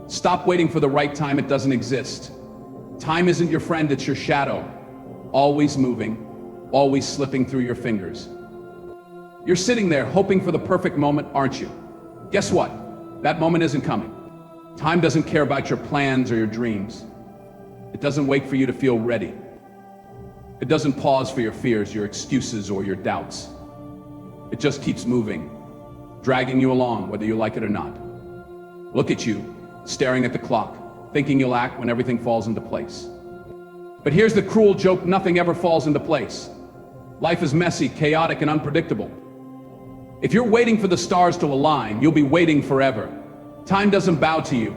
Stop waiting for the right time. It doesn't exist. Time isn't your friend, it's your shadow. Always moving, always slipping through your fingers. You're sitting there hoping for the perfect moment, aren't you? Guess what? That moment isn't coming. Time doesn't care about your plans or your dreams. It doesn't wait for you to feel ready. It doesn't pause for your fears, your excuses, or your doubts. It just keeps moving, dragging you along, whether you like it or not. Look at you, staring at the clock, thinking you'll act when everything falls into place. But here's the cruel joke: nothing ever falls into place. Life is messy, chaotic, and unpredictable. If you're waiting for the stars to align, you'll be waiting forever. Time doesn't bow to you.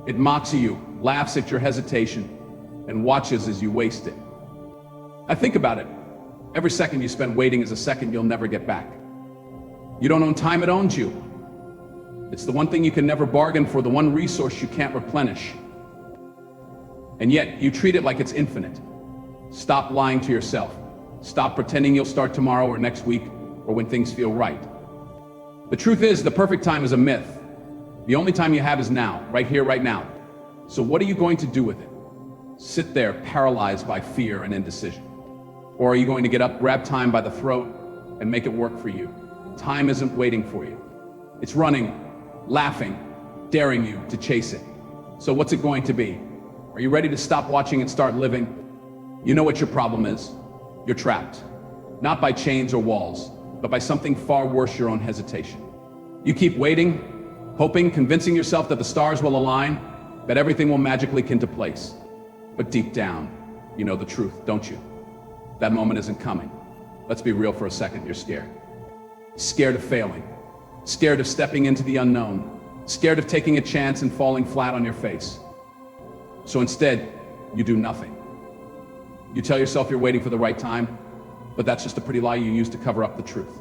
It mocks you, laughs at your hesitation, and watches as you waste it. I think about it. Every second you spend waiting is a second you'll never get back. You don't own time, it owns you. It's the one thing you can never bargain for, the one resource you can't replenish. And yet, you treat it like it's infinite. Stop lying to yourself. Stop pretending you'll start tomorrow or next week or when things feel right. The truth is, the perfect time is a myth. The only time you have is now, right here, right now. So what are you going to do with it? Sit there paralyzed by fear and indecision? Or are you going to get up, grab time by the throat, and make it work for you? Time isn't waiting for you. It's running, laughing, daring you to chase it. So what's it going to be? Are you ready to stop watching and start living? You know what your problem is. You're trapped. Not by chains or walls, but by something far worse, your own hesitation. You keep waiting, hoping, convincing yourself that the stars will align, that everything will magically come into place. But deep down, you know the truth, don't you? That moment isn't coming. Let's be real for a second. You're scared. Scared of failing. Scared of stepping into the unknown. Scared of taking a chance and falling flat on your face. So instead, you do nothing. You tell yourself you're waiting for the right time, but that's just a pretty lie you use to cover up the truth.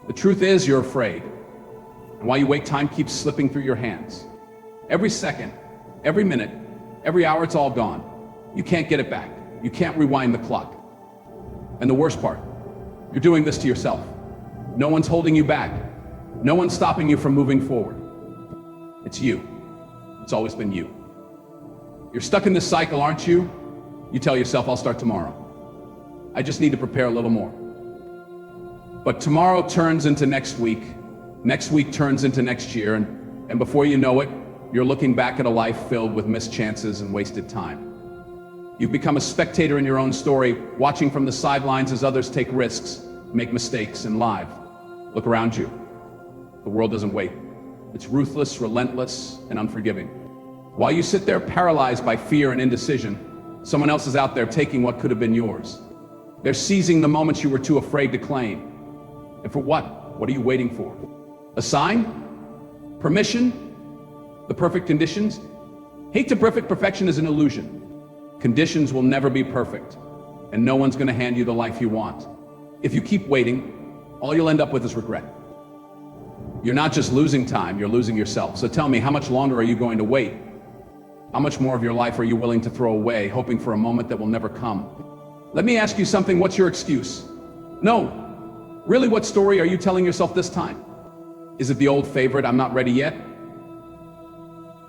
The truth is, you're afraid. And while you wait, time keeps slipping through your hands. Every second, every minute, every hour, it's all gone. You can't get it back. You can't rewind the clock. And the worst part, you're doing this to yourself. No one's holding you back. No one's stopping you from moving forward. It's you. It's always been you. You're stuck in this cycle, aren't you? You tell yourself, I'll start tomorrow. I just need to prepare a little more. But tomorrow turns into next week. Next week turns into next year. And before you know it, you're looking back at a life filled with missed chances and wasted time. You've become a spectator in your own story, watching from the sidelines as others take risks, make mistakes, and live. Look around you. The world doesn't wait. It's ruthless, relentless, and unforgiving. While you sit there paralyzed by fear and indecision, someone else is out there taking what could have been yours. They're seizing the moments you were too afraid to claim. And for what? What are you waiting for? A sign? Permission? The perfect conditions? Hate to perfect perfection is an illusion. Conditions will never be perfect, and no one's going to hand you the life you want. If you keep waiting, all you'll end up with is regret. You're not just losing time, you're losing yourself. So tell me, how much longer are you going to wait? How much more of your life are you willing to throw away, hoping for a moment that will never come? Let me ask you something. What's your excuse? No. Really, what story are you telling yourself this time? Is it the old favorite, I'm not ready yet?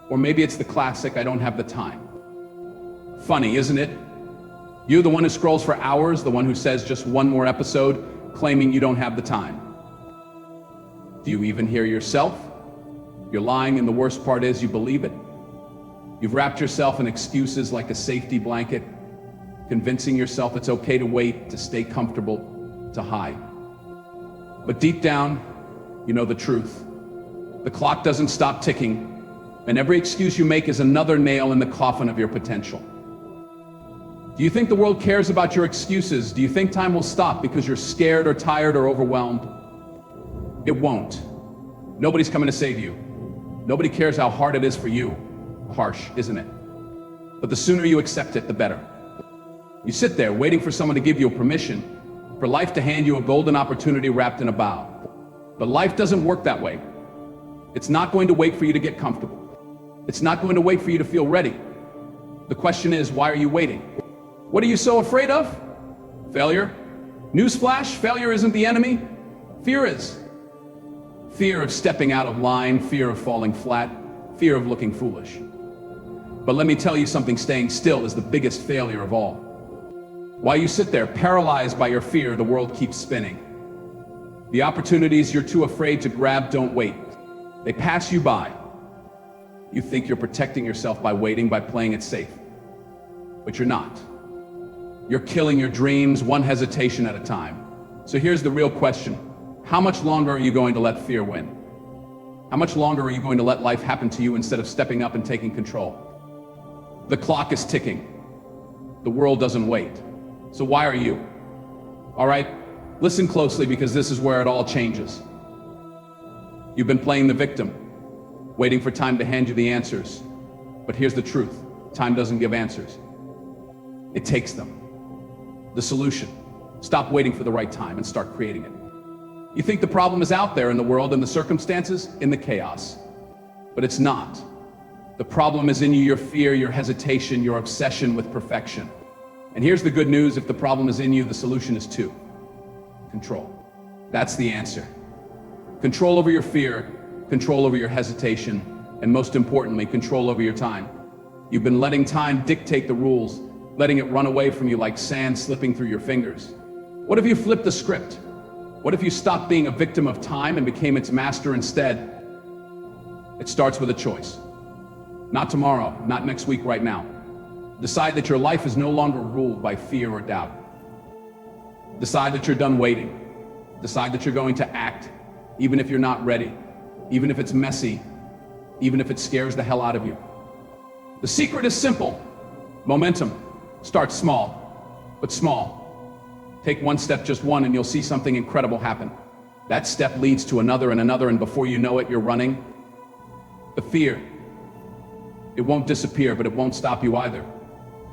Or maybe it's the classic, I don't have the time. Funny, isn't it? You, the one who scrolls for hours, the one who says just one more episode, claiming you don't have the time. Do you even hear yourself? You're lying, and the worst part is you believe it. You've wrapped yourself in excuses like a safety blanket, convincing yourself it's okay to wait, to stay comfortable, to hide. But deep down, you know the truth. The clock doesn't stop ticking, and every excuse you make is another nail in the coffin of your potential. Do you think the world cares about your excuses? Do you think time will stop because you're scared or tired or overwhelmed? It won't. Nobody's coming to save you. Nobody cares how hard it is for you. Harsh, isn't it? But the sooner you accept it, the better. You sit there waiting for someone to give you permission, for life to hand you a golden opportunity wrapped in a bow. But life doesn't work that way. It's not going to wait for you to get comfortable. It's not going to wait for you to feel ready. The question is, why are you waiting? What are you so afraid of? Failure? Newsflash, failure isn't the enemy. Fear is. Fear of stepping out of line, fear of falling flat, fear of looking foolish. But let me tell you something, staying still is the biggest failure of all. While you sit there paralyzed by your fear, the world keeps spinning. The opportunities you're too afraid to grab don't wait. They pass you by. You think you're protecting yourself by waiting, by playing it safe. But you're not. You're killing your dreams one hesitation at a time. So here's the real question. How much longer are you going to let fear win? How much longer are you going to let life happen to you instead of stepping up and taking control? The clock is ticking. The world doesn't wait. So why are you? All right, listen closely, because this is where it all changes. You've been playing the victim, waiting for time to hand you the answers. But here's the truth. Time doesn't give answers. It takes them. The solution. Stop waiting for the right time and start creating it. You think the problem is out there in the world, in the circumstances, in the chaos. But it's not. The problem is in you, your fear, your hesitation, your obsession with perfection. And here's the good news. If the problem is in you, the solution is too. Control. That's the answer. Control over your fear, control over your hesitation, and most importantly, control over your time. You've been letting time dictate the rules, letting it run away from you like sand slipping through your fingers. What if you flipped the script? What if you stopped being a victim of time and became its master instead? It starts with a choice. Not tomorrow, not next week, right now. Decide that your life is no longer ruled by fear or doubt. Decide that you're done waiting. Decide that you're going to act, even if you're not ready, even if it's messy, even if it scares the hell out of you. The secret is simple. Momentum. Start small, but small. Take one step, just one, and you'll see something incredible happen. That step leads to another and another, and before you know it, you're running. The fear, it won't disappear, but it won't stop you either.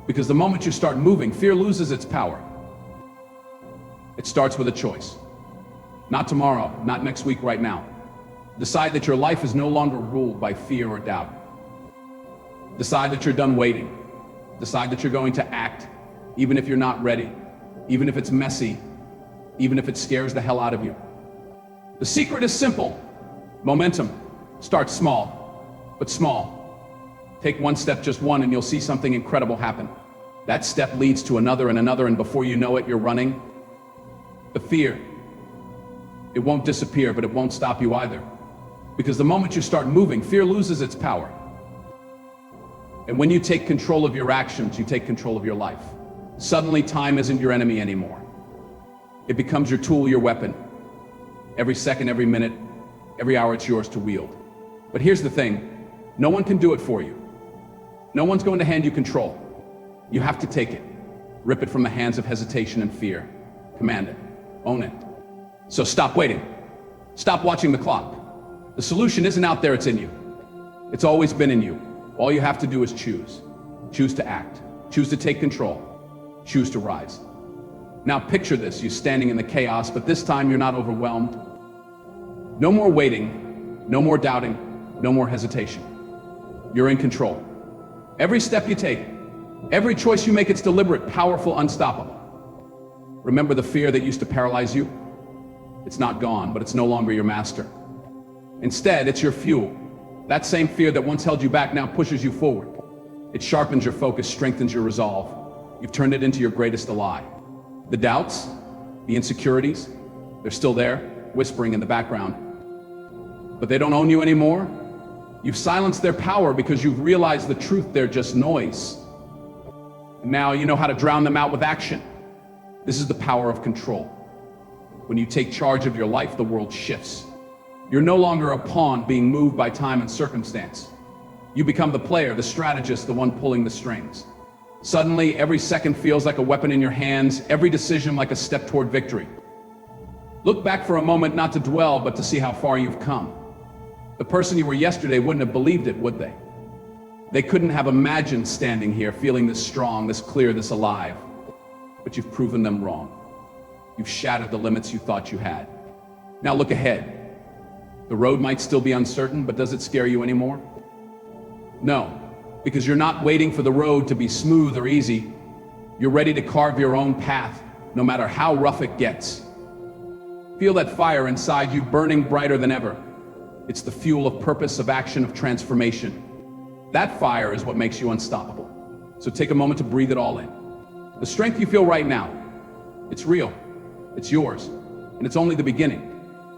Because the moment you start moving, fear loses its power. It starts with a choice. Not tomorrow, not next week, right now. Decide that your life is no longer ruled by fear or doubt. Decide that you're done waiting. Decide that you're going to act, even if you're not ready, even if it's messy, even if it scares the hell out of you. The secret is simple. Momentum. Start small, but small. Take one step, just one, and you'll see something incredible happen. That step leads to another and another, and before you know it, you're running. The fear, it won't disappear, but it won't stop you either. Because the moment you start moving, fear loses its power. And when you take control of your actions, you take control of your life. Suddenly, time isn't your enemy anymore. It becomes your tool, your weapon. Every second, every minute, every hour, it's yours to wield. But here's the thing. No one can do it for you. No one's going to hand you control. You have to take it. Rip it from the hands of hesitation and fear. Command it. Own it. So stop waiting. Stop watching the clock. The solution isn't out there, it's in you. It's always been in you. All you have to do is choose. Choose to act. Choose to take control. Choose to rise. Now picture this, you standing in the chaos, but this time you're not overwhelmed. No more waiting, no more doubting, no more hesitation. You're in control. Every step you take, every choice you make, it's deliberate, powerful, unstoppable. Remember the fear that used to paralyze you? It's not gone, but it's no longer your master. Instead, it's your fuel. That same fear that once held you back now pushes you forward. It sharpens your focus, strengthens your resolve. You've turned it into your greatest ally. The doubts, the insecurities, they're still there, whispering in the background. But they don't own you anymore. You've silenced their power because you've realized the truth, they're just noise. And now you know how to drown them out with action. This is the power of control. When you take charge of your life, the world shifts. You're no longer a pawn being moved by time and circumstance. You become the player, the strategist, the one pulling the strings. Suddenly, every second feels like a weapon in your hands, every decision like a step toward victory. Look back for a moment, not to dwell, but to see how far you've come. The person you were yesterday wouldn't have believed it, would they? They couldn't have imagined standing here, feeling this strong, this clear, this alive. But you've proven them wrong. You've shattered the limits you thought you had. Now look ahead. The road might still be uncertain, but does it scare you anymore? No, because you're not waiting for the road to be smooth or easy. You're ready to carve your own path, no matter how rough it gets. Feel that fire inside you burning brighter than ever. It's the fuel of purpose, of action, of transformation. That fire is what makes you unstoppable. So take a moment to breathe it all in. The strength you feel right now, it's real, it's yours, and it's only the beginning.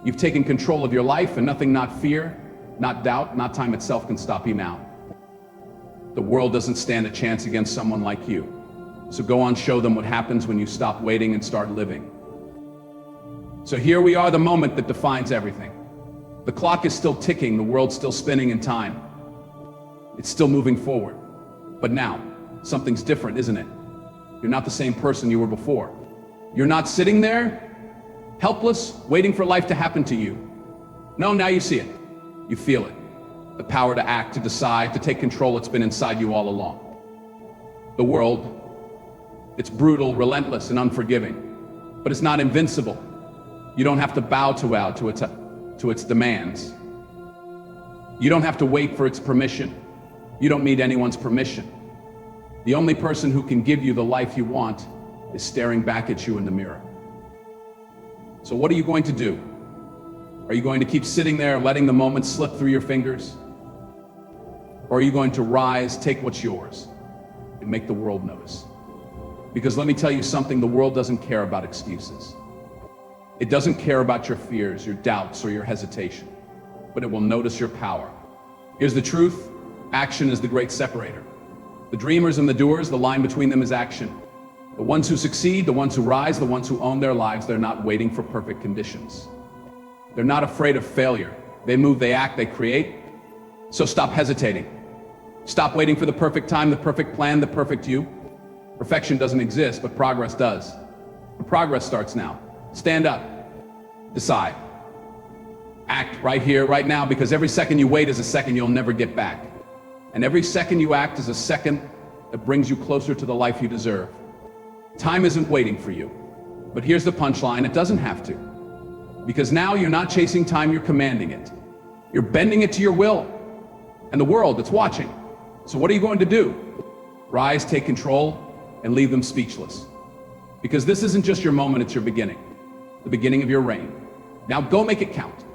You've taken control of your life, and nothing, not fear, not doubt, not time itself can stop you now. The world doesn't stand a chance against someone like you. So go on, show them what happens when you stop waiting and start living. So here we are, the moment that defines everything. The clock is still ticking, the world's still spinning in time. It's still moving forward. But now, something's different, isn't it? You're not the same person you were before. You're not sitting there, helpless, waiting for life to happen to you. No, now you see it. You feel it. The power to act, to decide, to take control, it's been inside you all along. The world, it's brutal, relentless, and unforgiving. But it's not invincible. You don't have to bow to its demands. You don't have to wait for its permission. You don't need anyone's permission. The only person who can give you the life you want is staring back at you in the mirror. So what are you going to do? Are you going to keep sitting there letting the moment slip through your fingers? Or are you going to rise, take what's yours, and make the world notice? Because let me tell you something, the world doesn't care about excuses. It doesn't care about your fears, your doubts, or your hesitation, but it will notice your power. Here's the truth, action is the great separator. The dreamers and the doers, the line between them is action. The ones who succeed, the ones who rise, the ones who own their lives, they're not waiting for perfect conditions. They're not afraid of failure. They move, they act, they create. So stop hesitating. Stop waiting for the perfect time, the perfect plan, the perfect you. Perfection doesn't exist, but progress does. And progress starts now. Stand up. Decide. Act right here, right now, because every second you wait is a second you'll never get back. And every second you act is a second that brings you closer to the life you deserve. Time isn't waiting for you. But here's the punchline, it doesn't have to. Because now you're not chasing time, you're commanding it. You're bending it to your will. And the world, it's watching. So what are you going to do? Rise, take control, and leave them speechless. Because this isn't just your moment, it's your beginning. The beginning of your reign. Now go make it count.